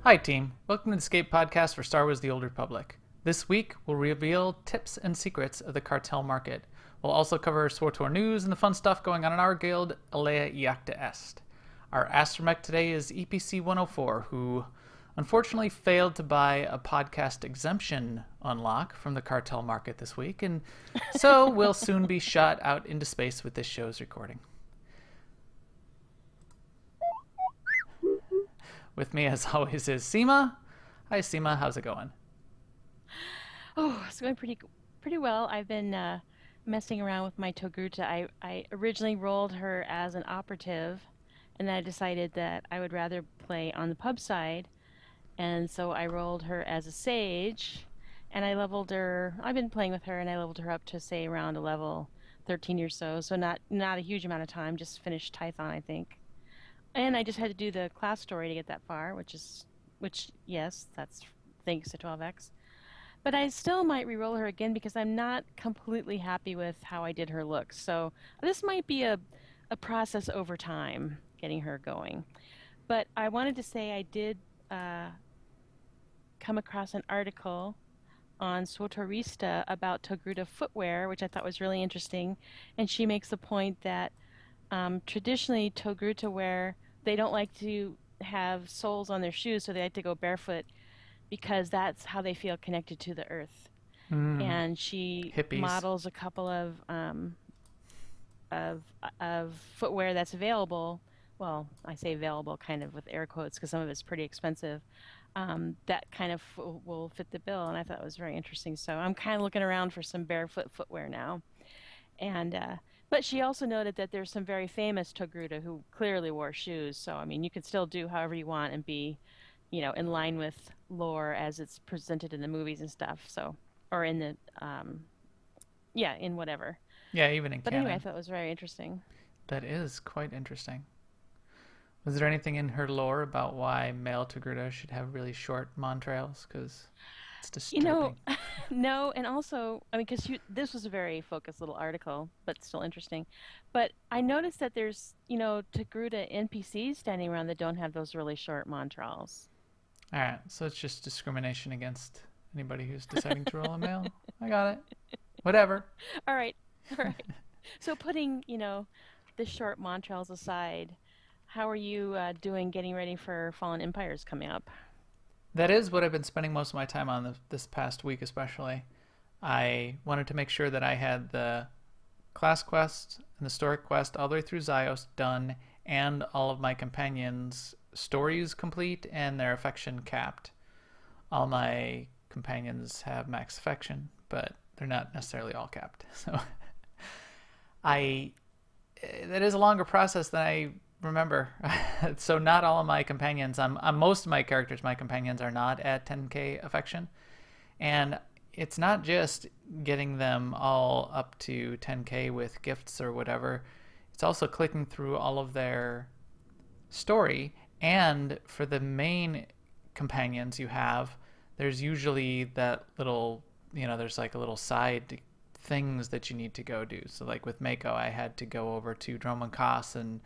Hi team, welcome to the Escape Podcast for Star Wars The Old Republic. This week, we'll reveal tips and secrets of the Cartel market. We'll also cover SWTOR news and the fun stuff going on in our guild, Alea Iacta Est. Our astromech today is EPC 104, who unfortunately failed to buy a podcast exemption unlock from the Cartel market this week, and so will soon be shot out into space with this show's recording. With me, as always, is Seema. Hi, Seema. How's it going? Oh, it's going pretty well. I've been messing around with my Togruta. I originally rolled her as an operative, and then I decided that I would rather play on the pub side, and so I rolled her as a sage, and I leveled her. I've been playing with her, and I leveled her up to say around a level 13 or so. So not a huge amount of time. Just finished Tython, I think. And I just had to do the class story to get that far, which yes, that's thanks to 12X. But I still might re-roll her again because I'm not completely happy with how I did her look. So this might be a process over time getting her going. But I wanted to say I did come across an article on SWTORista about Togruta footwear, which I thought was really interesting. And she makes the point that traditionally, Togruta wear, they don't like to have soles on their shoes, so they like to go barefoot because that's how they feel connected to the earth. And she Hippies. models a couple of footwear that's available. Well, I say available kind of with air quotes because some of it's pretty expensive. That kind of will fit the bill, and I thought it was very interesting. So I'm kind of looking around for some barefoot footwear now. And but she also noted that there's some very famous Togruta who clearly wore shoes. So I mean, you can still do however you want and be, in line with lore as it's presented in the movies and stuff. So, or in the yeah, in whatever. Yeah, even in But anyway, I canon. thought it was very interesting. That is quite interesting. Was there anything in her lore about why male Togruta should have really short montrails? Because it's You know, disturbing. no, and also, I mean, because this was a very focused little article, but still interesting. But I noticed that there's, Togruta NPCs standing around that don't have those really short montrals. All right, so it's just discrimination against anybody who's deciding to roll a male. I got it. Whatever. All right, all right. So putting, the short montrals aside, how are you doing getting ready for Fallen Empires coming up? That is what I've been spending most of my time on this past week, especially. I wanted to make sure that I had the class quest and the story quest all the way through Zyos done, and all of my companions' stories complete and their affection capped. All my companions have max affection, but they're not necessarily all capped. So I that is a longer process than I remember. So not all of my companions, I'm most of my characters, my companions are not at 10k affection, and it's not just getting them all up to 10k with gifts or whatever. It's also clicking through all of their story, and for the main companions you have, there's usually that little, there's like a little side things that you need to go do. So like with Mako, I had to go over to Dromon Koss and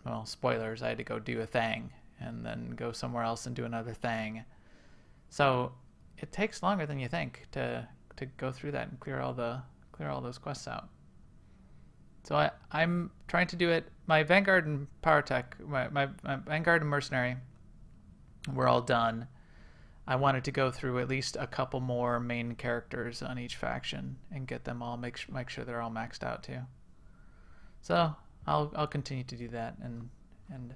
well, spoilers, I had to go do a thing and then go somewhere else and do another thing. So it takes longer than you think to go through that and clear all those quests out. So I'm trying to do it. My Vanguard and Power Tech, my Vanguard and Mercenary, were all done. I wanted to go through at least a couple more main characters on each faction and get them all, make sure they're all maxed out too. So I'll continue to do that and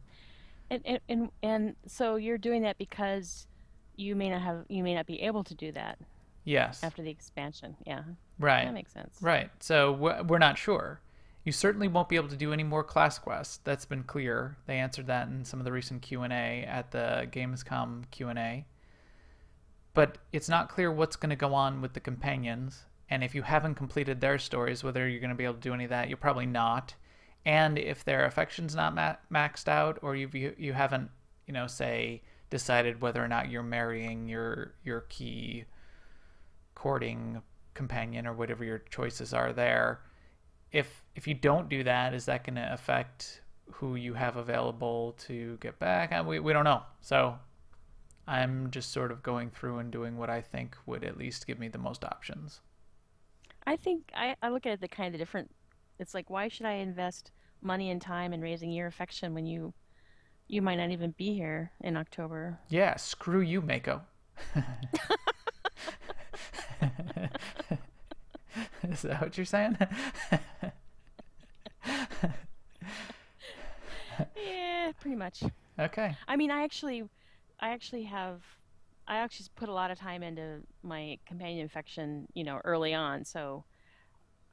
And so you're doing that because you may not be able to do that yes, after the expansion. Yeah, right, that makes sense. right. So we're not sure. You certainly won't be able to do any more class quests. That's been clear. They answered that in some of the recent Q&A at the Gamescom Q&A. But it's not clear what's going to go on with the companions. And if you haven't completed their stories, whether you're going to be able to do any of that, you're probably not. And if their affection's not maxed out, or you haven't, say, decided whether or not you're marrying your key courting companion or whatever your choices are there, if you don't do that, is that going to affect who you have available to get back. We don't know. So I'm just sort of going through and doing what I think would at least give me the most options. I think I look at it the kind of different. It's like, why should I invest money and time in raising your affection when you might not even be here in October? Yeah, screw you, Mako. Is that what you're saying? Yeah, pretty much. Okay. I mean, I actually have, I actually put a lot of time into my companion infection, early on. So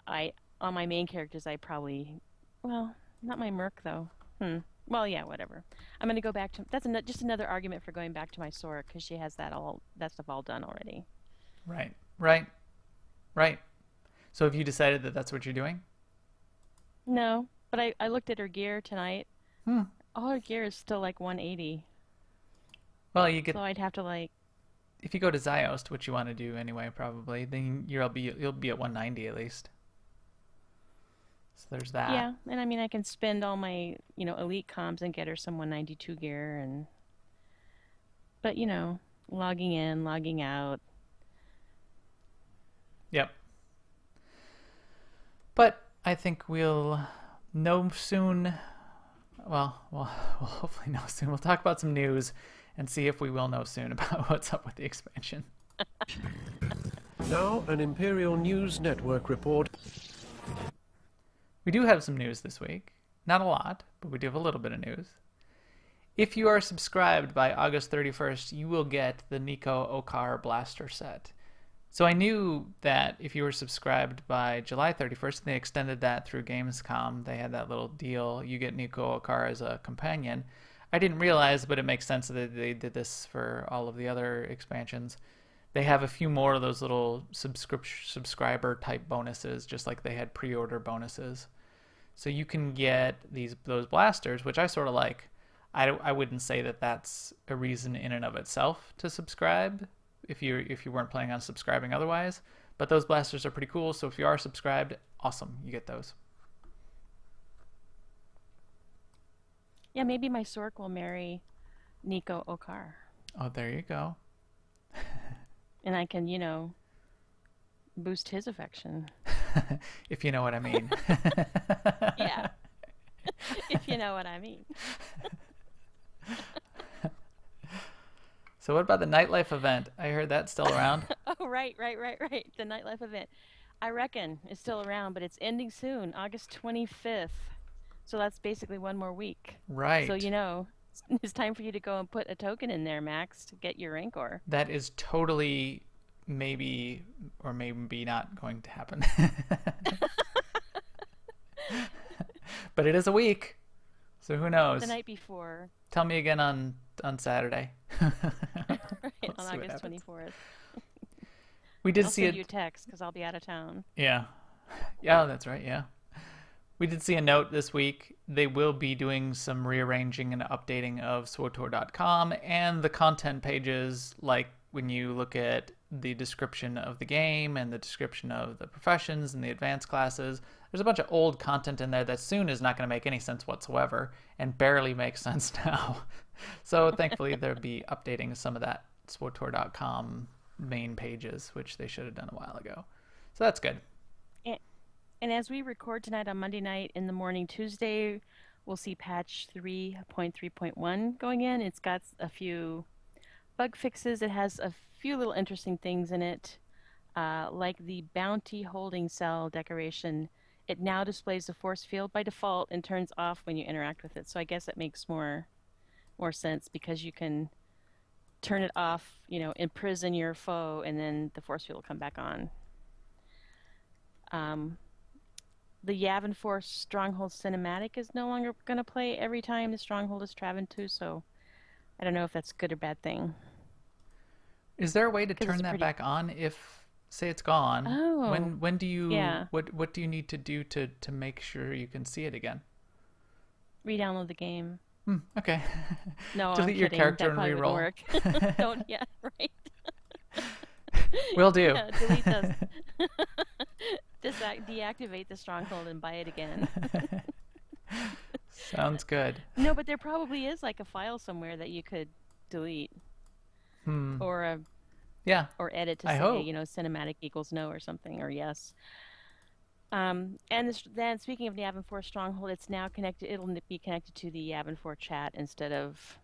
on my main characters, I probably, well, not my Merc though. Well, yeah, whatever. I'm gonna go back to, just another argument for going back to my Sora because she has that stuff all done already. Right. Right. Right. So have you decided that that's what you're doing? No, but I looked at her gear tonight. Hmm. All her gear is still like 180. Well, you get So I'd have to like, if you go to Ziost, which you want to do anyway, probably, then you'll be at 190 at least. So there's that. yeah, and I mean I can spend all my, elite comms and get her some 192 gear but logging in, logging out. Yep. But I think we'll know soon. Well, we'll hopefully know soon. We'll talk about some news and see if we will know soon about what's up with the expansion. Now, an Imperial News Network report. We do have some news this week. Not a lot, but we do have a little bit of news. If you are subscribed by August 31st, you will get the Nico Okar blaster set. So I knew that if you were subscribed by July 31st, they extended that through Gamescom. They had that little deal. You get Nico Okar as a companion. I didn't realize, but it makes sense that they did this for all of the other expansions. They have a few more of those little subscriber type bonuses, just like they had pre-order bonuses. So you can get those blasters, which I sort of like. I wouldn't say that that's a reason in and of itself to subscribe if you weren't planning on subscribing otherwise. But those blasters are pretty cool, so if you are subscribed, awesome, you get those. Yeah, maybe my Sork will marry Nico Okar. Oh, there you go. And I can, boost his affection. If you know what I mean. Yeah. If you know what I mean. So what about the nightlife event? I heard that's still around. Oh, right. The nightlife event. I reckon it's still around, but it's ending soon, August 25th. So that's basically one more week. Right. So, it's time for you to go and put a token in there, Max, to get your Rancor. That is totally maybe or maybe not going to happen. But it is a week, so who knows? The night before. Tell me again on Saturday. Right, on August 24th. We did I'll see send you a text because I'll be out of town. Yeah. Yeah, that's right, yeah. We did see a note this week. They will be doing some rearranging and updating of SWTOR.com and the content pages, like when you look at the description of the game and the description of the professions and the advanced classes. There's a bunch of old content in there that soon is not going to make any sense whatsoever and barely makes sense now. So thankfully they'll be updating some of that SWTOR.com main pages, which they should have done a while ago. So that's good. And as we record tonight on Monday night, in the morning Tuesday, we'll see patch 3.3.1 going in. It's got a few bug fixes. It has a few little interesting things in it, like the bounty holding cell decoration. It now displays the force field by default and turns off when you interact with it. So I guess it makes more sense because you can turn it off, imprison your foe, and then the force field will come back on. The Yavin Force Stronghold cinematic is no longer going to play every time the Stronghold is traveling to, so I don't know if that's a good or bad thing. Is there a way to turn that back on if, say, it's gone? Oh. When do you? Yeah. What do you need to do to make sure you can see it again? Re-download the game. Okay. No, delete I'm your kidding. character That and probably wouldn't reroll. work. Don't. Yeah. Right. Will do. Yeah, delete those. Deactivate the Stronghold and buy it again. Sounds good. No, but there probably is like a file somewhere that you could delete Hmm. or Yeah, or edit to I say, hope. cinematic equals no or something or yes. And then speaking of the Yavin 4 stronghold, it's now connected. It'll be connected to the Yavin 4 chat instead of,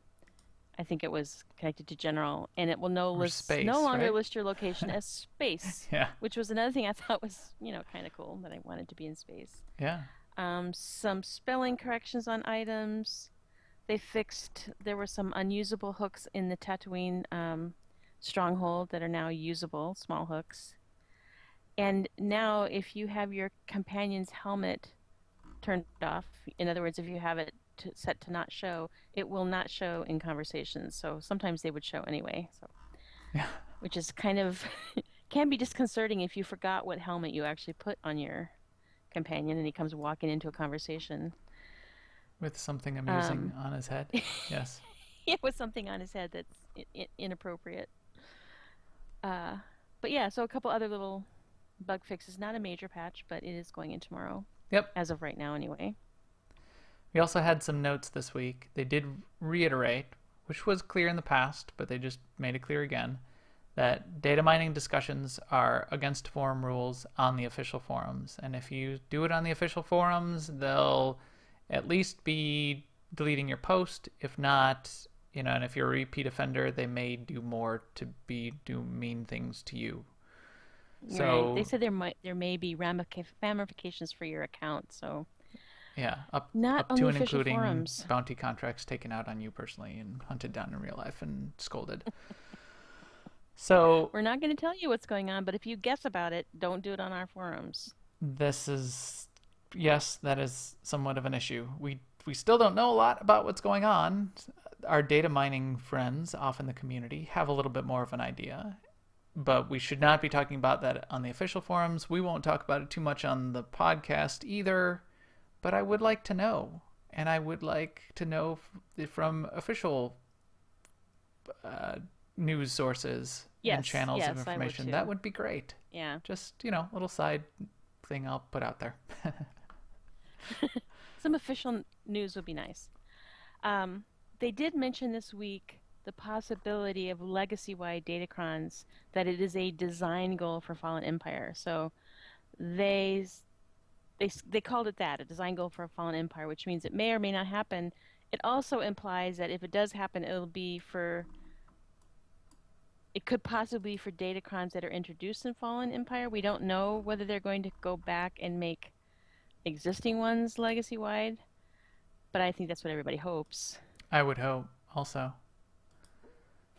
I think it was connected to general, and it will Or no space, longer right? list your location as space, Yeah. which was another thing I thought was, kind of cool that I wanted to be in space. Yeah. Some spelling corrections on items. There were some unusable hooks in the Tatooine stronghold that are now usable, small hooks. And now, if you have your companion's helmet turned off, in other words, if you have it set to not show, it will not show in conversations. So sometimes they would show anyway. So, Yeah. which is kind of can be disconcerting if you forgot what helmet you actually put on your companion and he comes walking into a conversation. With something amusing Um, on his head. Yes. with something on his head that's inappropriate. Uh, but yeah, so a couple other little bug fixes. Not a major patch, but it is going in tomorrow. Yep. As of right now, anyway. We also had some notes this week. They did reiterate, which was clear in the past, but they just made it clear again, that data mining discussions are against forum rules on the official forums. And if you do it on the official forums, they'll at least be deleting your post. If not, and if you're a repeat offender, they may do more to do mean things to you. So right. They said there may be ramifications for your account. So yeah, up not on to the and official including forums. bounty contracts taken out on you personally and hunted down in real life and scolded. So we're not going to tell you what's going on, but if you guess about it, don't do it on our forums. Yes, that is somewhat of an issue. We still don't know a lot about what's going on. Our data mining friends off in the community have a little bit more of an idea, but we should not be talking about that on the official forums. We won't talk about it too much on the podcast either, but I would like to know, and I would like to know from official news sources and channels of information. That would be great. Yeah. Just, little side thing I'll put out there. Some official news would be nice. They did mention this week the possibility of legacy-wide datacrons, that it is a design goal for Fallen Empire. So they called it that, a design goal for a Fallen Empire, which means it may or may not happen. It also implies that if it does happen, it could possibly be for datacrons that are introduced in Fallen Empire. We don't know whether they're going to go back and make existing ones legacy-wide, but I think that's what everybody hopes. I would hope also.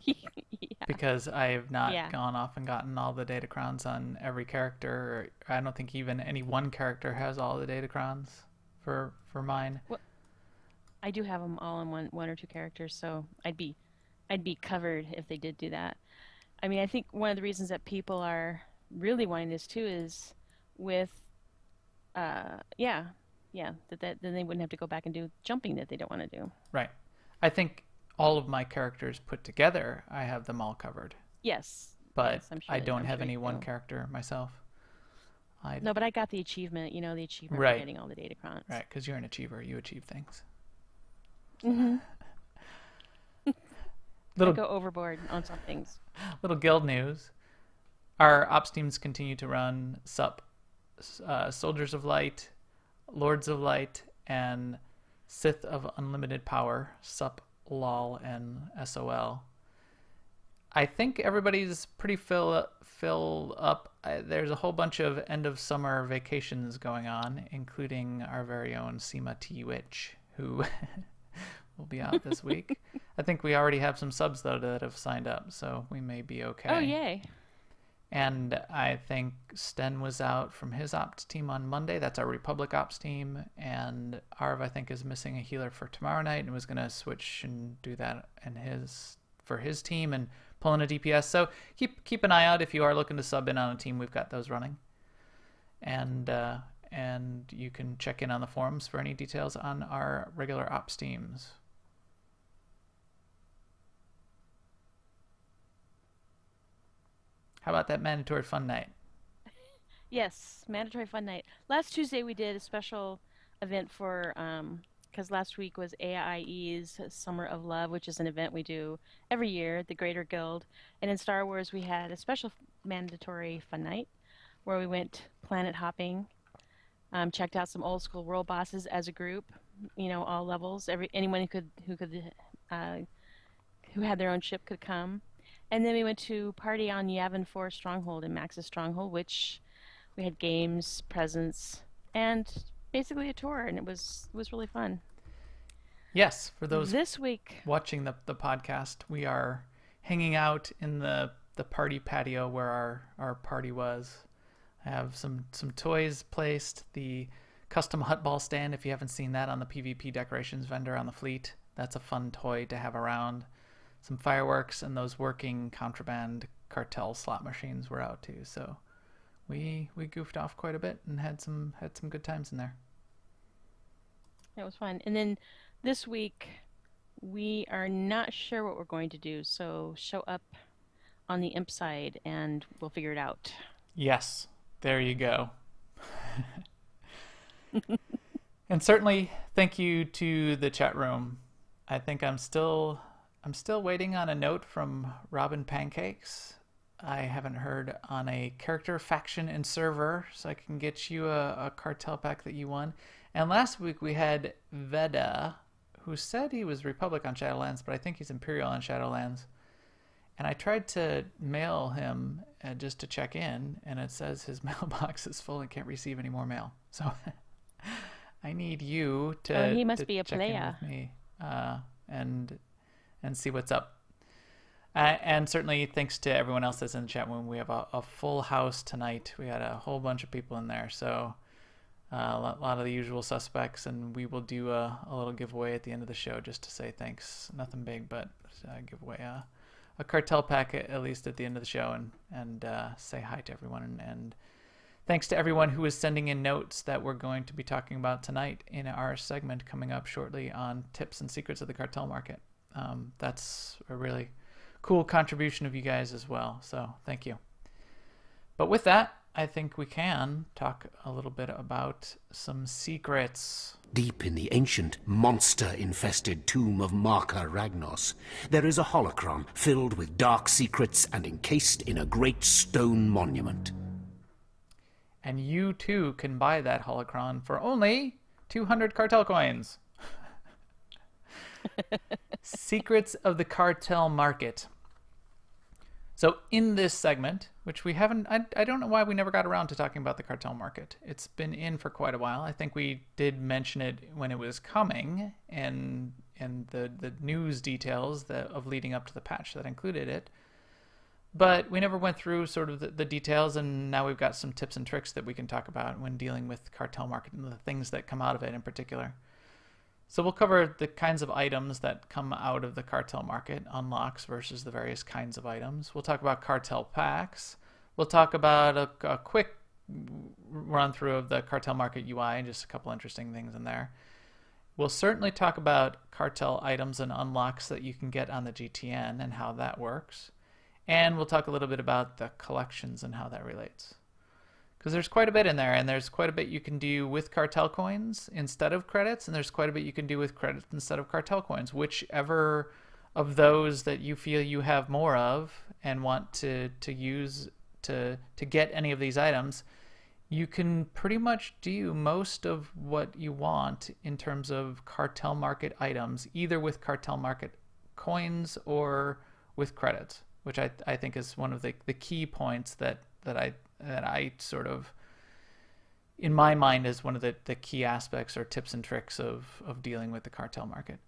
Yeah. Because I have not gone off and gotten all the datacrons on every character. I don't think even any one character has all the datacrons for mine. Well, I do have them all on one or two characters, so I'd be covered if they did do that. I mean, I think one of the reasons that people are really wanting this too is with that then they wouldn't have to go back and do jumping that they don't want to do. Right. I think all of my characters put together, I have them all covered. Yes. But yes, I don't have any one character myself. No, but I got the achievement, the achievement right. for getting all the datacrons. Right, because you're an achiever. You achieve things. Mm-hmm. I go overboard on some things. Little guild news. Our ops teams continue to run SUP, Soldiers of Light, Lords of Light, and Sith of Unlimited Power, SUP, LOL, and SOL. I think everybody's pretty filled up. There's a whole bunch of end of summer vacations going on, including our very own Seema T. Witch, who will be out this week. I think we already have some subs, though, that have signed up, so we may be okay. Oh, yay. And I think Sten was out from his ops team on Monday. That's our Republic ops team. And Arv, I think, is missing a healer for tomorrow night and was going to switch and do that for his team and pull in a DPS. So keep an eye out if you are looking to sub in on a team. We've got those running. And you can check in on the forums for any details on our regular ops teams. How about that mandatory fun night? Yes, mandatory fun night. Last Tuesday we did a special event for because last week was AIE's Summer of Love, which is an event we do every year at the Greater Guild. And in Star Wars, we had a special mandatory fun night where we went planet hopping, checked out some old school world bosses as a group, all levels. Anyone uh, who had their own ship could come. And then we went to party on Yavin 4 Stronghold in Max's Stronghold, which we had games, presents, and basically a tour, and it was really fun. Yes, for those This week, watching the podcast, we are hanging out in the party patio where our party was. I have some toys placed, the custom hut ball stand, if you haven't seen that, on the PvP decorations vendor on the fleet. That's a fun toy to have around. Some fireworks, and those working contraband cartel slot machines were out too. So we goofed off quite a bit and had some good times in there. it was fun. And then this week, we are not sure what we're going to do, so show up on the imp side and we'll figure it out. Yes, there you go. And certainly thank you to the chat room. I think I'm still waiting on a note from Robin Pancakes. I haven't heard on a character, faction, and server, so I can get you a cartel pack that you won. And last week we had Veda, who said he was Republic on Shadowlands, but I think he's Imperial on Shadowlands. And I tried to mail him just to check in, and it says his mailbox is full and can't receive any more mail. So I need you to he must to be a check player. in with me and see what's up. And certainly thanks to everyone else that's in the chat room. We have a full house tonight. We had a whole bunch of people in there, so a lot of the usual suspects, and we will do a little giveaway at the end of the show just to say thanks. Nothing big, but give away a cartel pack at least at the end of the show, and say hi to everyone. And thanks to everyone who is sending in notes that we're going to be talking about tonight in our segment coming up shortly on tips and secrets of the cartel market. That's a really cool contribution of you guys as well, so thank you. But with that, I think we can talk a little bit about some secrets. Deep in the ancient, monster-infested tomb of Marka Ragnos, there is a holocron filled with dark secrets and encased in a great stone monument. And you too can buy that holocron for only 200 cartel coins. Secrets of the cartel market. So in this segment, which we haven't, I don't know why we never got around to talking about the cartel market. It's been in for quite a while. I think we did mention it when it was coming, and the news details of leading up to the patch that included it. But we never went through sort of the details, and now we've got some tips and tricks that we can talk about when dealing with cartel market and the things that come out of it in particular. So we'll cover the kinds of items that come out of the cartel market, unlocks versus the various kinds of items. We'll talk about cartel packs. We'll talk about a quick run through of the cartel market UI and just a couple interesting things in there. We'll certainly talk about cartel items and unlocks that you can get on the GTN and how that works. And we'll talk a little bit about the collections and how that relates. Because there's quite a bit in there, and there's quite a bit you can do with cartel coins instead of credits, and there's quite a bit you can do with credits instead of cartel coins. Whichever of those that you feel you have more of and want to use to get any of these items, you can pretty much do most of what you want in terms of cartel market items, either with cartel market coins or with credits, which I think is one of the key points that I sort of, in my mind, is one of the key aspects or tips and tricks of dealing with the cartel market.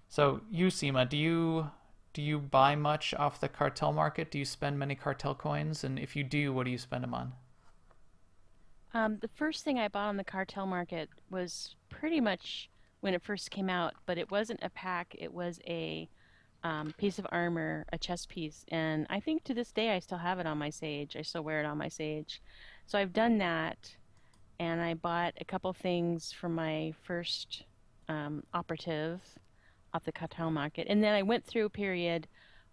So you, Seema, do you buy much off the cartel market? Do you spend many cartel coins? And if you do, what do you spend them on? The first thing I bought on the cartel market was pretty much when it first came out, but it wasn't a pack. It was a piece of armor, a chest piece, and I think to this day I still have it on my Sage. I still wear it on my Sage. So I've done that, and I bought a couple things for my first operative off the cartel market, and then I went through a period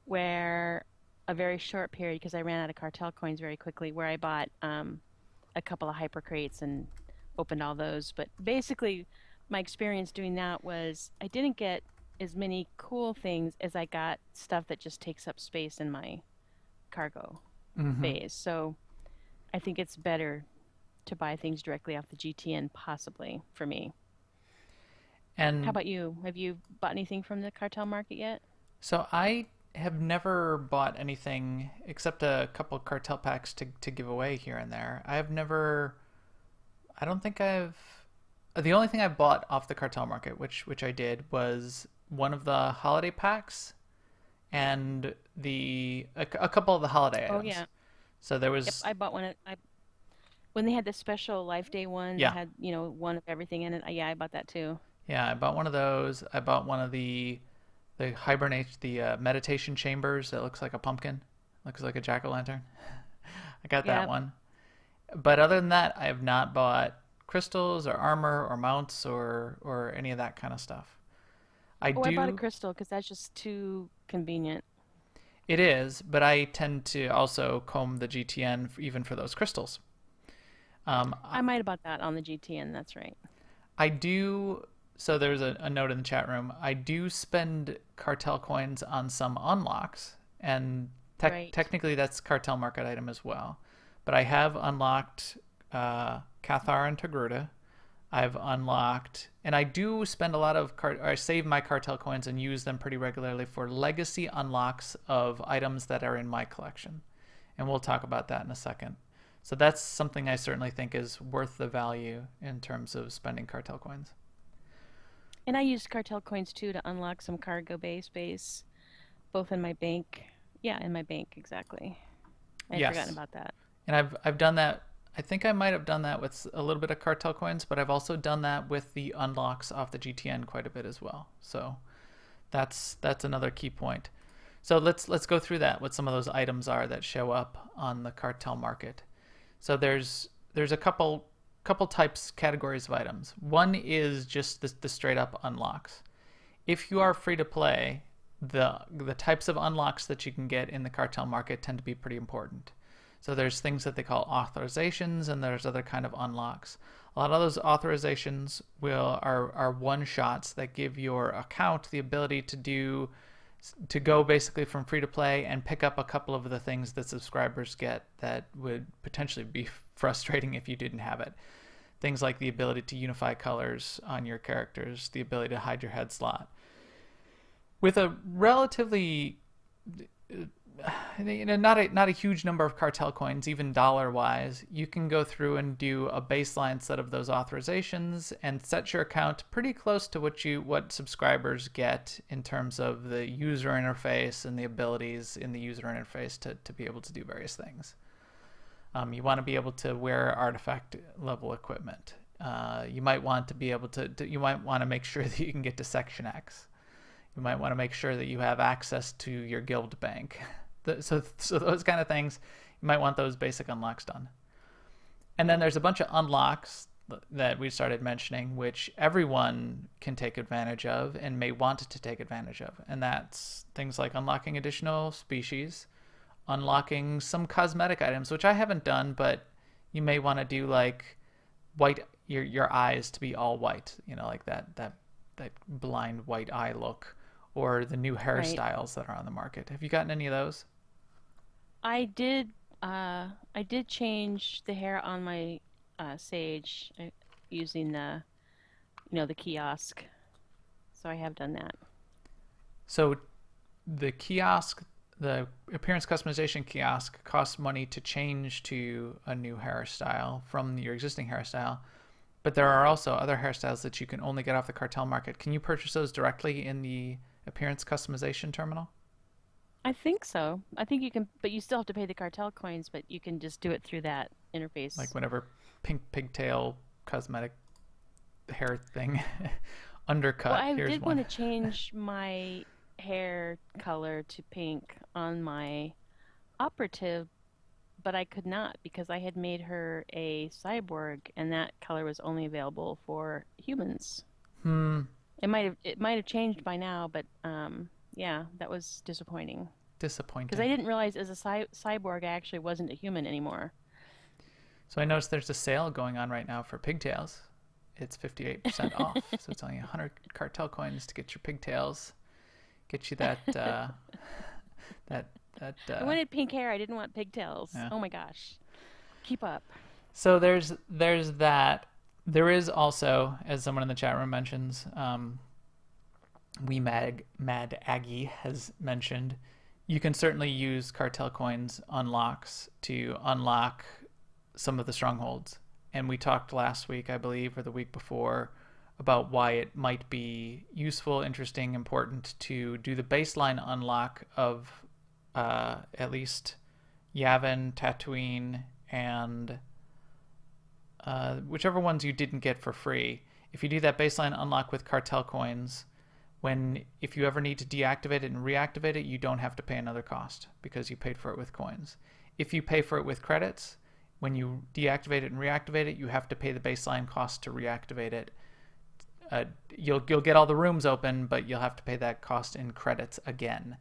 where, a very short period, because I ran out of cartel coins very quickly, where I bought a couple of hyper crates and opened all those. But basically, my experience doing that was I didn't get as many cool things as I got stuff that just takes up space in my cargo Mm-hmm. bays. So I think it's better to buy things directly off the GTN, possibly for me. How And about you? Have you bought anything from the cartel market yet? so I have never bought anything except a couple cartel packs to give away here and there. I don't think I've, the only thing I bought off the cartel market, which I did, was one of the holiday packs and a couple of the holiday Oh items. yeah. So there Yep, was, I bought one. When they had the special Life Day one that yeah, had, one of everything in it. Yeah, I bought that too. yeah, I bought one of those. I bought one of the meditation chambers that looks like a pumpkin, looks like a jack-o'-lantern. I got that Yep. one. But other than that, I have not bought crystals or armor or mounts or any of that kind of stuff. I Oh, I bought a do, crystal because that's just too convenient. it is, but I tend to also comb the GTN even for those crystals. Um, I might have bought that on the GTN. That's right. I do. So there's a note in the chat room. I do spend cartel coins on some unlocks, and Right. technically that's cartel market item as well. But I have unlocked Cathar and Togruta. I've unlocked, and I do spend a lot of I save my cartel coins and use them pretty regularly for legacy unlocks of items that are in my collection, and we'll talk about that in a second. So that's something I certainly think is worth the value in terms of spending cartel coins. And I used cartel coins too to unlock some cargo bay space, both in my bank. Yeah, in my bank, exactly. I had forgotten Yes, about that. and I've done that. I think I might have done that with a little bit of cartel coins, but I've also done that with the unlocks off the GTN quite a bit as well. So that's another key point. So let's go through that. What some of those items are that show up on the cartel market. So there's a couple types categories of items. One is just the straight up unlocks. If you are free to play, the types of unlocks that you can get in the cartel market tend to be pretty important. So there's things that they call authorizations, and there's other kind of unlocks. A lot of those authorizations are one shots that give your account the ability to go basically from free to play and pick up a couple of the things that subscribers get that would potentially be frustrating if you didn't have it. Things like the ability to unify colors on your characters, the ability to hide your head slot. With a relatively not a huge number of cartel coins, even dollar wise, you can go through and do a baseline set of those authorizations and set your account pretty close to what subscribers get in terms of the user interface and the abilities in the user interface to be able to do various things. You want to be able to wear artifact level equipment. You might want to be able you might want to make sure that you can get to Section X. You might want to make sure that you have access to your guild bank. So those kind of things, you might want those basic unlocks done. And then there's a bunch of unlocks that we started mentioning, which everyone can take advantage of and may want to take advantage of. And that's things like unlocking additional species, unlocking some cosmetic items, which I haven't done, but you may want to do like your eyes to be all white, like that blind white eye look, or the new Right. hairstyles that are on the market. Have you gotten any of those? I did I did change the hair on my Sage using the kiosk. So I have done that. So the kiosk, the appearance customization kiosk, costs money to change to a new hairstyle from your existing hairstyle. But there are also other hairstyles that you can only get off the cartel market. Can you purchase those directly in the appearance customization terminal? I think so. I think you can, but you still have to pay the cartel coins, but you can just do it through that Like interface. whenever pink pigtail cosmetic hair thing Well, undercut, I here's did want one. to change my hair color to pink on my operative, but I could not because I had made her a cyborg and that color was only available for humans. Hmm, It might have changed by now, but yeah, that was disappointing because I disappointing. didn't realize as a cyborg I actually wasn't a human anymore. So I noticed there's a sale going on right now for pigtails. it's 58% off. So it's only 100 cartel coins to get your pigtails, get you that I wanted pink hair. I didn't want pigtails. Yeah. Oh my gosh. Keep up. So there's that. There is also, as someone in the chat room mentions, Mad Aggie has mentioned, you can certainly use cartel coins unlocks to unlock some of the strongholds. And we talked last week, I believe, or the week before, about why it might be useful, interesting, important to do the baseline unlock of at least Yavin, Tatooine, and whichever ones you didn't get for free. If you do that baseline unlock with cartel coins, if you ever need to deactivate it and reactivate it, you don't have to pay another cost because you paid for it with coins. If you pay for it with credits, when you deactivate it and reactivate it, you have to pay the baseline cost to reactivate it. You'll get all the rooms open, but you'll have to pay that cost in credits again.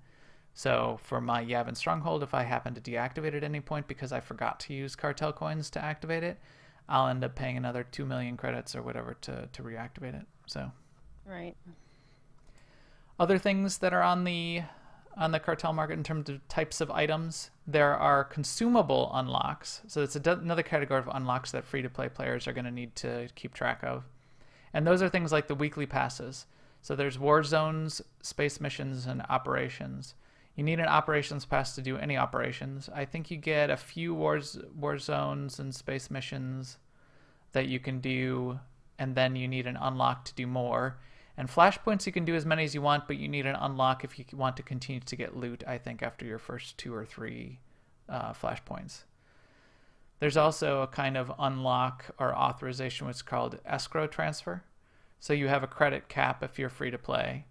So for my Yavin Stronghold, if I happen to deactivate it at any point because I forgot to use cartel coins to activate it, I'll end up paying another 2 million credits or whatever to reactivate it. So, right. Other things that are on the cartel market in terms of types of items, there are consumable unlocks. So it's another category of unlocks that free-to-play players are going to need to keep track of. And those are things like the weekly passes. So there's war zones, space missions, and operations. You need an operations pass to do any operations. I think you get a few war zones and space missions that you can do, and then you need an unlock to do more. And flashpoints you can do as many as you want, but you need an unlock if you want to continue to get loot, I think, after your first 2 or 3 flashpoints. There's also a kind of unlock or authorization which is called escrow transfer. So you have a credit cap if you're free to play.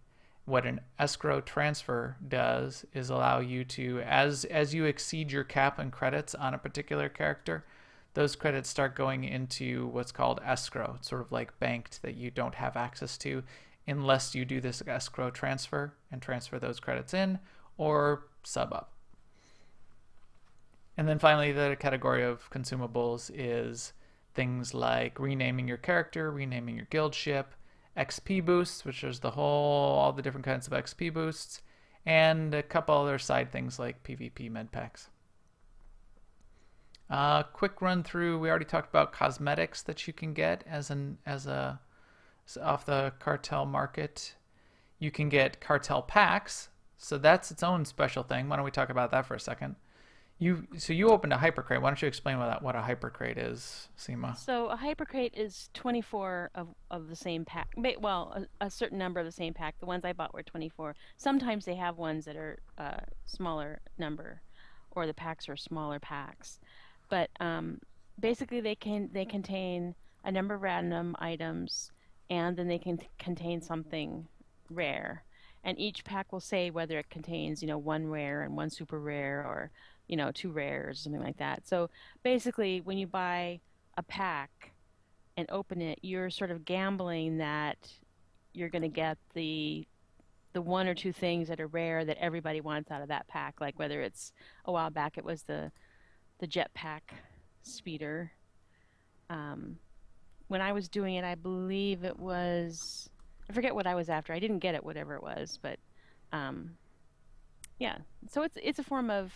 What an escrow transfer does is allow you to, as you exceed your cap and credits on a particular character, those credits start going into what's called escrow. It's sort of like banked that you don't have access to unless you do this escrow transfer and transfer those credits in or sub up. And then finally, the category of consumables is things like renaming your character, renaming your guild ship, XP boosts, which is all the different kinds of XP boosts, and a couple other side things like PvP med packs. Quick run through. We already talked about cosmetics that you can get off the cartel market. You can get cartel packs, so that's its own special thing. Why don't we talk about that for a second? You opened a hypercrate. Why don't you explain what a hypercrate is, Seema? So a hypercrate is 24 of the same pack. Well, a certain number of the same pack. The ones I bought were 24. Sometimes they have ones that are smaller number, or the packs are smaller packs. But basically, they contain a number of random items, and then they can contain something rare. And each pack will say whether it contains, 1 rare and 1 super rare, or 2 rares, something like that. So basically, when you buy a pack and open it, you're sort of gambling that you're going to get the 1 or 2 things that are rare that everybody wants out of that pack. Like whether it's, a while back, it was the jetpack speeder. When I was doing it, I believe it was, I forget what I was after. I didn't get it, whatever it was, but yeah. So it's a form of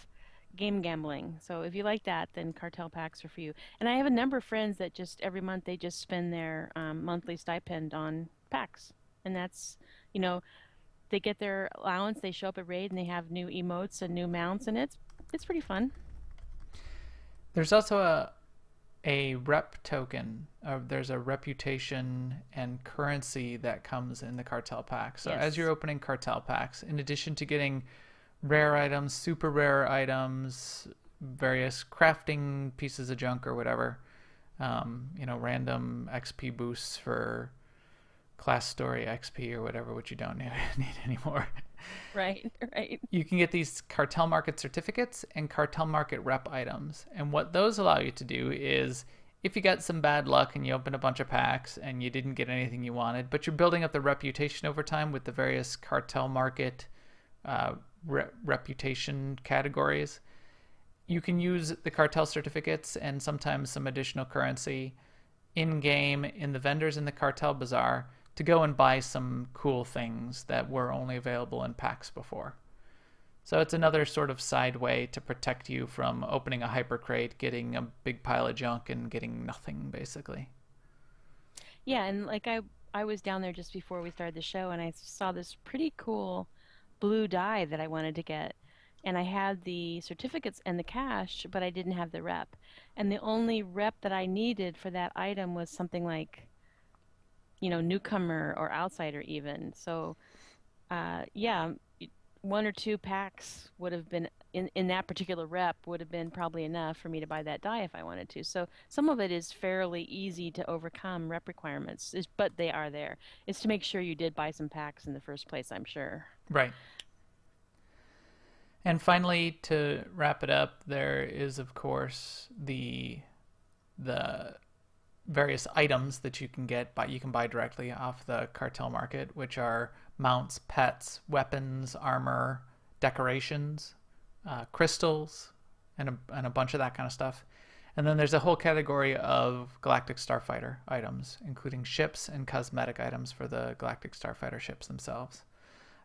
game gambling. So if you like that, then cartel packs are for you. And I have a number of friends that just every month they just spend their monthly stipend on packs, and that's, they get their allowance. They show up at raid and they have new emotes and new mounts, and it's pretty fun. There's also a rep token. There's a reputation and currency that comes in the cartel pack. So as you're opening cartel packs, in addition to getting rare items, super rare items, various crafting pieces of junk or whatever, random XP boosts for class story XP or whatever, which you don't need anymore. Right. You can get these cartel market certificates and cartel market rep items. And what those allow you to do is, if you got some bad luck and you open a bunch of packs and you didn't get anything you wanted, but you're building up the reputation over time with the various cartel market reputation categories, you can use the cartel certificates and sometimes some additional currency in-game in the vendors in the Cartel Bazaar to go and buy some cool things that were only available in packs before. So it's another sort of side way to protect you from opening a hyper crate, getting a big pile of junk, and getting nothing, basically. Yeah, and like I was down there just before we started the show, and I saw this pretty cool blue dye that I wanted to get. And I had the certificates and the cash, but I didn't have the rep. And the only rep that I needed for that item was something like, newcomer or outsider even. So, yeah, one or two packs would have been in that particular rep would have been probably enough for me to buy that die if I wanted to. So some of it is fairly easy to overcome rep requirements, but they are there. It's to make sure you did buy some packs in the first place, I'm sure. Right. And finally, to wrap it up, there is, of course, the various items that you can you can buy directly off the Cartel market, which are mounts, pets, weapons, armor, decorations, crystals, and a bunch of that kind of stuff. And then there's a whole category of Galactic Starfighter items, including ships and cosmetic items for the Galactic Starfighter ships themselves.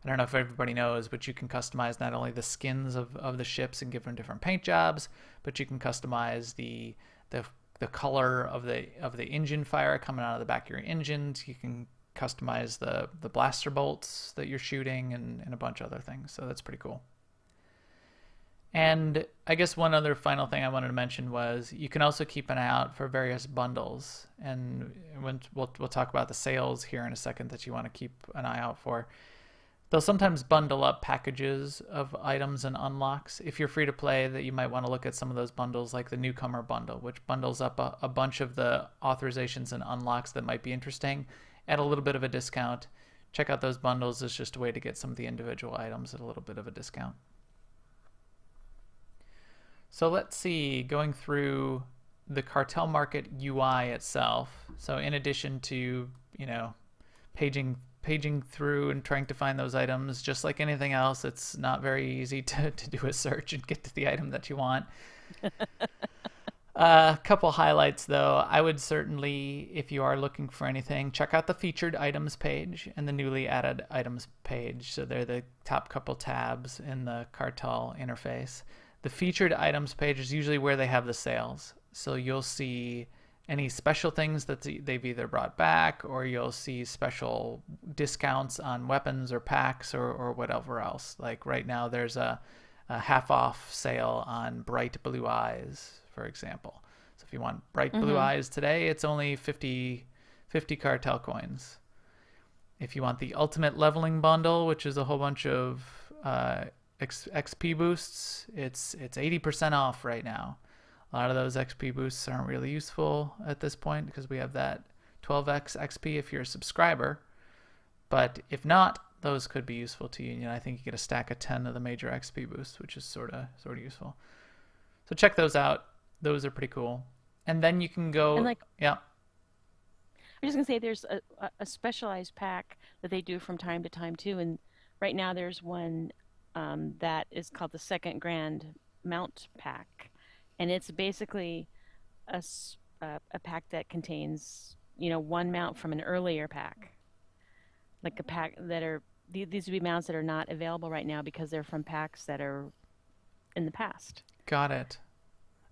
I don't know if everybody knows, but you can customize not only the skins of the ships and give them different paint jobs, but you can customize the color of the engine fire coming out of the back of your engines. You can customize the blaster bolts that you're shooting and a bunch of other things. So that's pretty cool. And I guess one other final thing I wanted to mention was you can also keep an eye out for various bundles. And we'll talk about the sales here in a second that you want to keep an eye out for. They'll sometimes bundle up packages of items and unlocks. If you're free to play, that you might want to look at some of those bundles, like the newcomer bundle, which bundles up a bunch of the authorizations and unlocks that might be interesting at a little bit of a discount. Check out those bundles. It's just a way to get some of the individual items at a little bit of a discount. So let's see, going through the Cartel Market UI itself. So in addition to, paging through and trying to find those items, just like anything else, it's not very easy to do a search and get to the item that you want. A couple highlights, though. I would certainly, if you are looking for anything, check out the featured items page and the newly added items page. So they're the top couple tabs in the Cartel interface. The featured items page is usually where they have the sales. So you'll see any special things that they've either brought back, or you'll see special discounts on weapons or packs or whatever else. Like right now there's a half off sale on Bright Blue Eyes, for example. So if you want Bright Blue Eyes today, it's only 50 Cartel coins. If you want the Ultimate Leveling Bundle, which is a whole bunch of XP boosts, it's 80% off right now. A lot of those XP boosts aren't really useful at this point because we have that 12x XP if you're a subscriber. But if not, those could be useful to you. I think you get a stack of 10 of the major XP boosts, which is sort of useful. So check those out. Those are pretty cool. And then you can go, And yeah. I'm just gonna say there's a specialized pack that they do from time to time too. And right now there's one that is called the Second Grand Mount Pack. And it's basically a pack that contains, one mount from an earlier pack. Like a pack that are, these would be mounts that are not available right now because they're from packs that are in the past. Got it.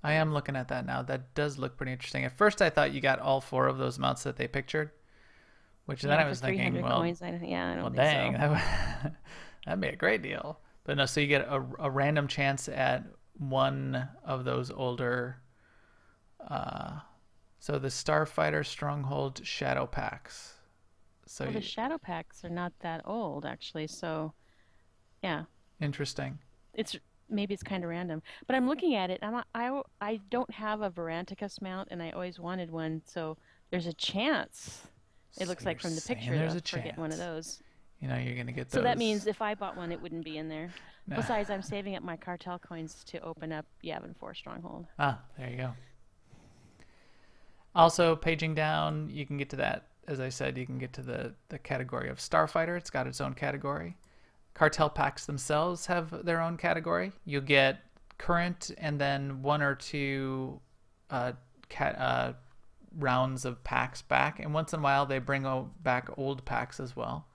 I am looking at that now. That does look pretty interesting. At first I thought you got all 4 of those mounts that they pictured, which then I was thinking, well, coins, I don't think dang, so. That'd be a great deal. But no, so you get a random chance at one of those older, so the Starfighter Stronghold Shadow Packs. So the Shadow Packs are not that old, actually. So, yeah. Interesting. Maybe it's kind of random, but I'm looking at it. I don't have a Veranticus mount, and I always wanted one. So there's a chance. It looks like from the picture there's a for getting one of those. You're gonna get those. So that means if I bought one, it wouldn't be in there. No. Besides, I'm saving up my Cartel coins to open up Yavin 4 Stronghold. Ah, there you go. Also, paging down, you can get to that. As I said, you can get to the category of Starfighter. It's got its own category. Cartel packs themselves have their own category. You get current and then 1 or 2 rounds of packs back, and once in a while they bring back old packs as well,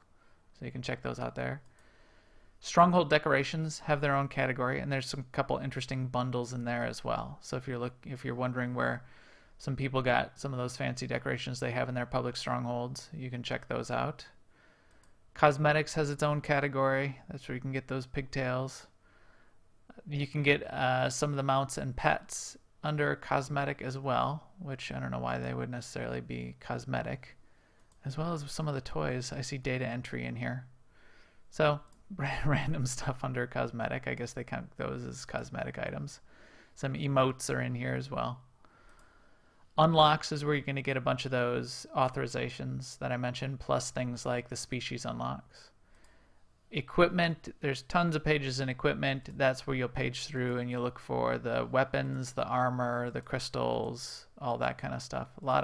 so you can check those out there. Stronghold decorations have their own category, and there's some couple interesting bundles in there as well. So if you're wondering where some people got some of those fancy decorations they have in their public strongholds, you can check those out. Cosmetics has its own category. That's where you can get those pigtails. You can get some of the mounts and pets under cosmetic as well, which I don't know why they would necessarily be cosmetic, as well as some of the toys. I see data entry in here. So random stuff under cosmetic. I guess they count those as cosmetic items. Some emotes are in here as well. Unlocks is where you're going to get a bunch of those authorizations that I mentioned, plus things like the species unlocks. Equipment, there's tons of pages in equipment. That's where you'll page through and you look for the weapons, the armor, the crystals, all that kind of stuff. A lot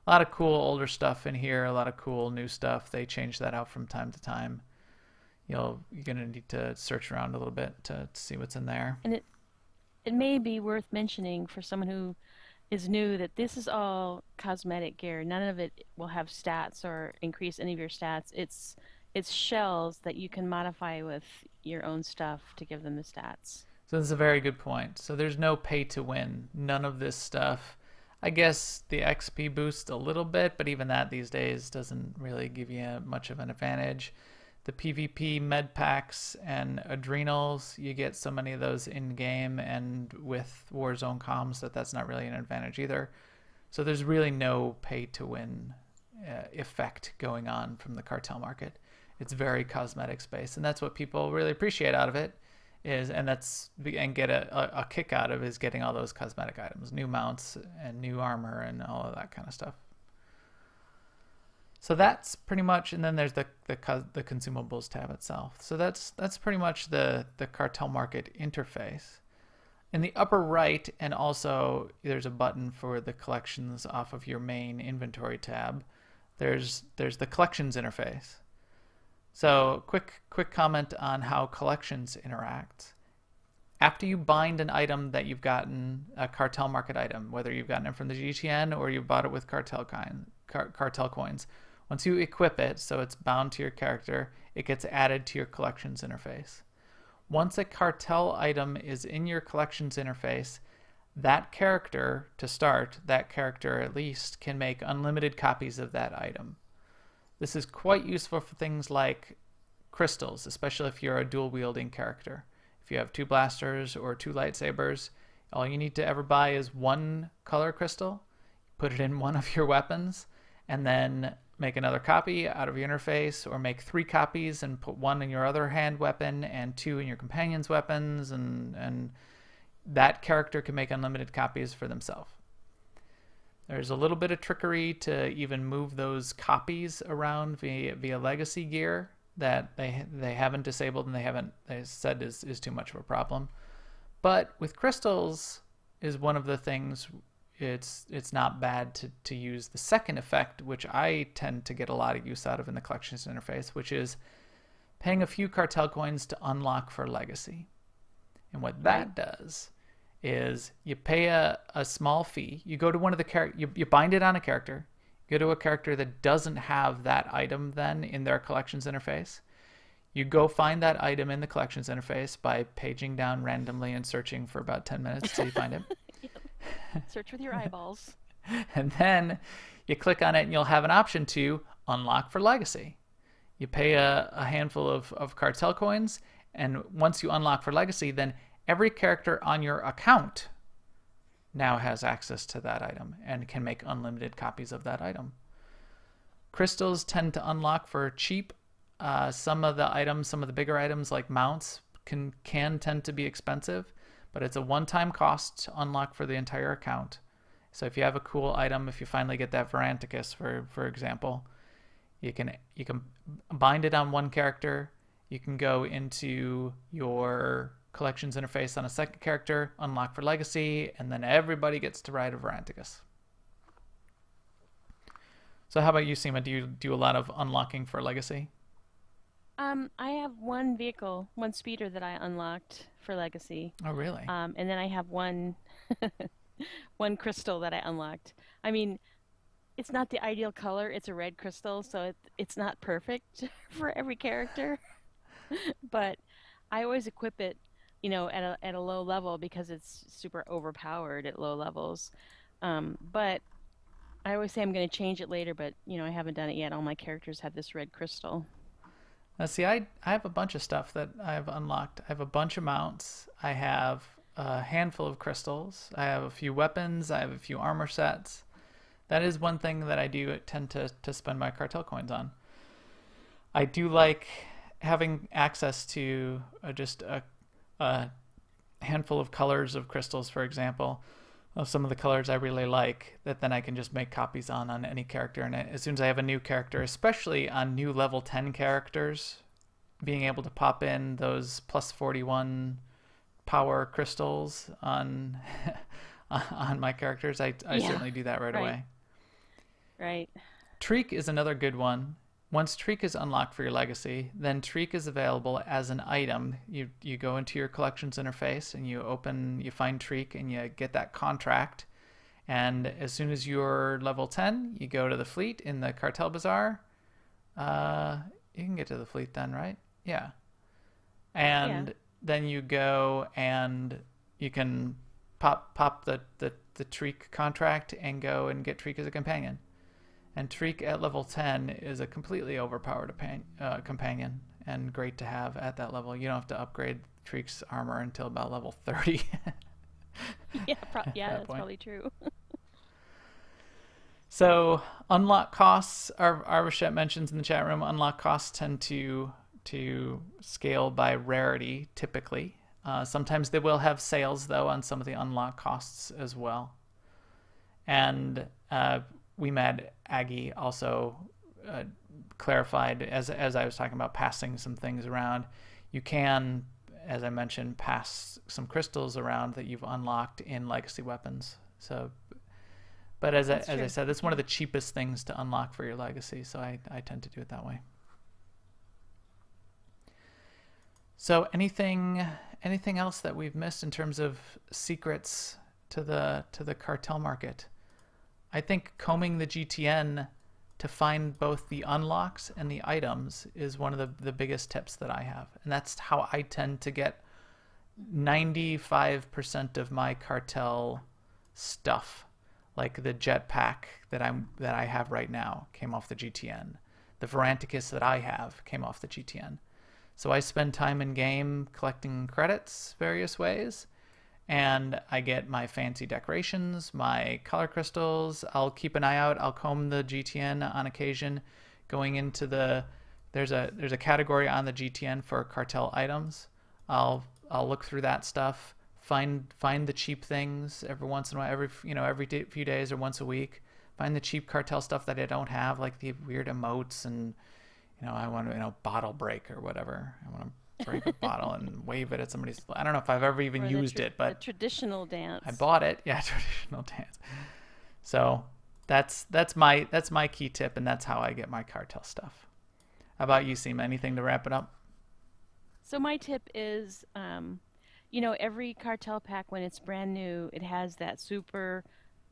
of cool older stuff in here, a lot of cool new stuff. They change that out from time to time. You're going to need to search around a little bit to see what's in there. And it may be worth mentioning for someone who is new that this is all cosmetic gear. None of it will have stats or increase any of your stats. It's shells that you can modify with your own stuff to give them the stats. So this is a very good point. So there's no pay to win. None of this stuff. I guess the XP boosts a little bit, but even that these days doesn't really give you much of an advantage. The PvP med packs and adrenals, you get so many of those in-game and with Warzone comms that's not really an advantage either. So there's really no pay-to-win effect going on from the cartel market. It's very cosmetics based, and that's what people really appreciate out of it, and get a kick out of is getting all those cosmetic items, new mounts and new armor and all of that kind of stuff. So that's pretty much, and then there's the consumables tab itself. So that's pretty much the cartel market interface. In the upper right, and also there's a button for the collections off of your main inventory tab. There's the collections interface. So quick comment on how collections interact. After you bind an item that you've gotten, a cartel market item, whether you've gotten it from the GTN or you bought it with cartel coins, once you equip it, so it's bound to your character, it gets added to your collections interface. Once a cartel item is in your collections interface, that character, to start, that character at least, can make unlimited copies of that item. This is quite useful for things like crystals, especially if you're a dual-wielding character. If you have 2 blasters or 2 lightsabers, all you need to ever buy is 1 color crystal, put it in one of your weapons, and then make another copy out of your interface, or make 3 copies and put 1 in your other hand weapon and 2 in your companion's weapons, and that character can make unlimited copies for themselves. There's a little bit of trickery to even move those copies around via legacy gear that they haven't disabled and they said is too much of a problem. But with crystals is one of the things. It's not bad to use the second effect, which I tend to get a lot of use out of in the collections interface, which is paying a few cartel coins to unlock for legacy. And what that does is you pay a small fee. You go to one of the you bind it on a character. You go to a character that doesn't have that item then in their collections interface. You go find that item in the collections interface by paging down randomly and searching for about 10 minutes until you find it. Search with your eyeballs. And then you click on it and you'll have an option to unlock for legacy. You pay a handful of cartel coins, and once you unlock for legacy, then every character on your account now has access to that item and can make unlimited copies of that item. Crystals tend to unlock for cheap. Some of the bigger items like mounts can tend to be expensive, but it's a one-time cost to unlock for the entire account. So if you have a cool item, if you finally get that Varanticus, for example, you can bind it on one character. You can go into your collections interface on a second character, unlock for legacy, and then everybody gets to ride a Varanticus. So how about you, Seema? Do you do a lot of unlocking for legacy? I have one vehicle, one speeder that I unlocked for legacy. Oh, really? And then I have one one crystal that I unlocked. I mean, it's not the ideal color. It's a red crystal, so it's not perfect for every character. But I always equip it, at a low level because it's super overpowered at low levels. But I always say I'm going to change it later, but I haven't done it yet. All my characters have this red crystal. Now, see, I have a bunch of stuff that I've unlocked. I have a bunch of mounts. I have a handful of crystals. I have a few weapons. I have a few armor sets. That is one thing that I do tend to spend my cartel coins on. I do like having access to just a handful of colors of crystals, for example, of some of the colors I really like, that then I can just make copies on any character. And as soon as I have a new character, especially on new level 10 characters, being able to pop in those plus 41 power crystals on on my characters, I Yeah, certainly do that right right, away. right. Treek is another good one. Once Treek is unlocked for your legacy, then Treek is available as an item. You go into your collections interface and you find Treek and you get that contract. And as soon as you're level 10, you go to the fleet in the Cartel Bazaar. You can get to the fleet then, right? Yeah. Yeah, And then you go and you can pop the Treek contract and go and get Treek as a companion. And Treek at level 10 is a completely overpowered companion and great to have at that level. You don't have to upgrade Treek's armor until about level 30 yeah, at yeah. that That's point. probably true. So unlock costs, our Rochette mentions in the chat room, unlock costs tend to scale by rarity typically. Sometimes they will have sales though on some of the unlock costs as well. And we met Aggie also clarified as I was talking about passing some things around. You can, as I mentioned, pass some crystals around that you've unlocked in legacy weapons. So, but as That's I true. said, that's one of Yeah. the cheapest things to unlock for your legacy. So I tend to do it that way. So anything else that we've missed in terms of secrets to the cartel market? I think combing the GTN to find both the unlocks and the items is one of the biggest tips that I have. And that's how I tend to get 95% of my cartel stuff. Like the jetpack that I have right now came off the GTN. The Veranticus that I have came off the GTN. So I spend time in game collecting credits various ways, and I get my fancy decorations, my color crystals. I'll keep an eye out. I'll comb the GTN on occasion, going into there's a category on the GTN for cartel items. I'll look through that stuff, find the cheap things every once in a while, every few days or once a week. Find the cheap cartel stuff that I don't have, like the weird emotes and I want to bottle break or whatever. I want to break a bottle and wave it at somebody's. I don't know if I've ever even Or used it, the but traditional I dance. bought it. Yeah, traditional dance. So that's my key tip, and that's how I get my cartel stuff. How about you, Seema? Anything to wrap it up? So my tip is, every cartel pack when it's brand new, it has that super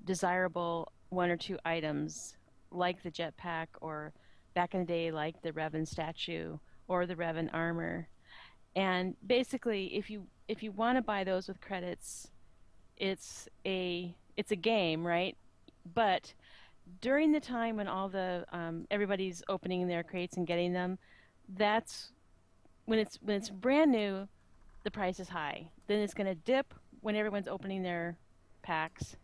desirable one or two items like the jetpack or back in the day like the Revan statue or the Revan armor. And basically if you want to buy those with credits, it's a game, right? But during the time when all the everybody's opening their crates and getting them, that's when it's brand new, the price is high. Then it's going to dip when everyone's opening their packs,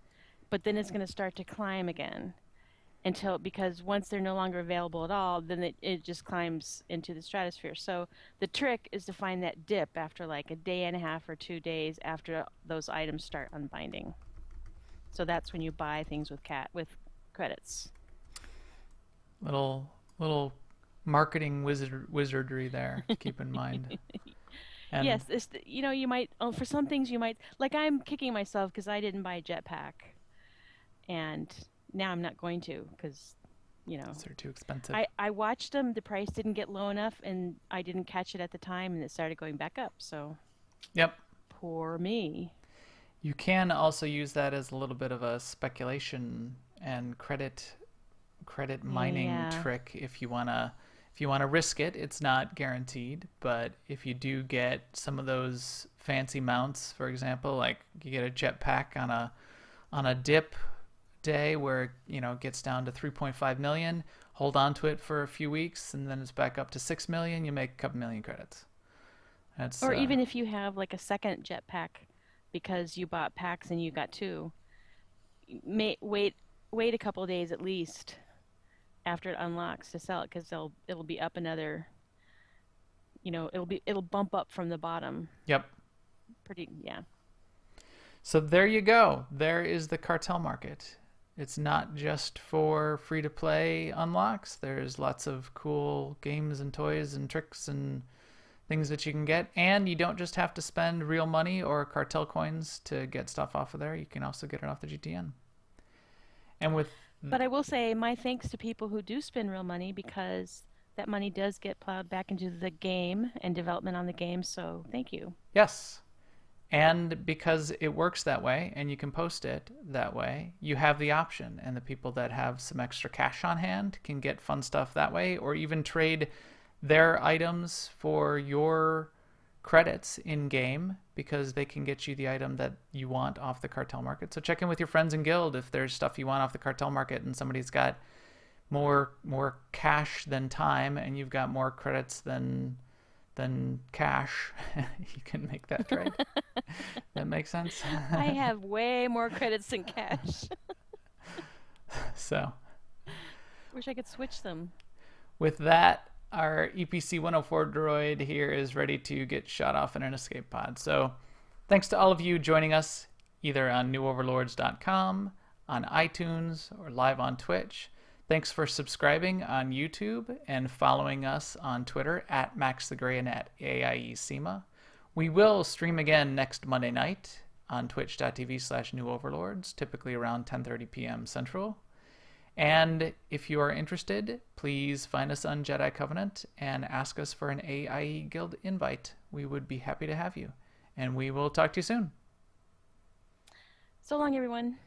but then it's going to start to climb again because once they're no longer available at all, then it just climbs into the stratosphere. So the trick is to find that dip after like a day and a half or 2 days after those items start unbinding. So that's when you buy things with credits. Little marketing wizardry there to keep in mind. And Yes, you might for some things you might like I'm kicking myself because I didn't buy a jetpack, and now I'm not going to because you know they're too expensive. I watched them. The price didn't get low enough, and I didn't catch it at the time, and it started going back up. So Yep. poor me. You can also use that as a little bit of a speculation and credit credit mining Yeah. trick if you wanna risk it. It's not guaranteed, but if you do get some of those fancy mounts, for example, like you get a jetpack on a dip day where it gets down to 3.5 million, hold on to it for a few weeks, and then it's back up to 6 million. You make a couple million credits. That's Or even if you have like a second jetpack because you bought packs and you got two, wait a couple of days at least after it unlocks to sell it because it'll be up another, it'll bump up from the bottom. Yep. Pretty, yeah. So there you go. There is the cartel market. It's not just for free-to-play unlocks. There's lots of cool games and toys and tricks and things that you can get. And you don't just have to spend real money or cartel coins to get stuff off of there. You can also get it off the GTN. And But I will say my thanks to people who do spend real money because that money does get plowed back into the game and development on the game. So thank you. Yes. And because it works that way and you can post it that way, you have the option. And the people that have some extra cash on hand can get fun stuff that way, or even trade their items for your credits in game because they can get you the item that you want off the cartel market. So check in with your friends in guild if there's stuff you want off the cartel market and somebody's got more cash than time and you've got more credits than cash. You can make that trade. That makes sense. I have way more credits than cash. So Wish I could switch them. with that, our EPC 104 droid here is ready to get shot off in an escape pod. So thanks to all of you joining us either on newoverlords.com, on iTunes, or live on Twitch. Thanks for subscribing on YouTube and following us on Twitter at MaxTheGray and at AIESEMA. We will stream again next Monday night on twitch.tv/newoverlords, typically around 10:30 p.m. Central. And if you are interested, please find us on Jedi Covenant and ask us for an AIE Guild invite. We would be happy to have you. And we will talk to you soon. So long, everyone.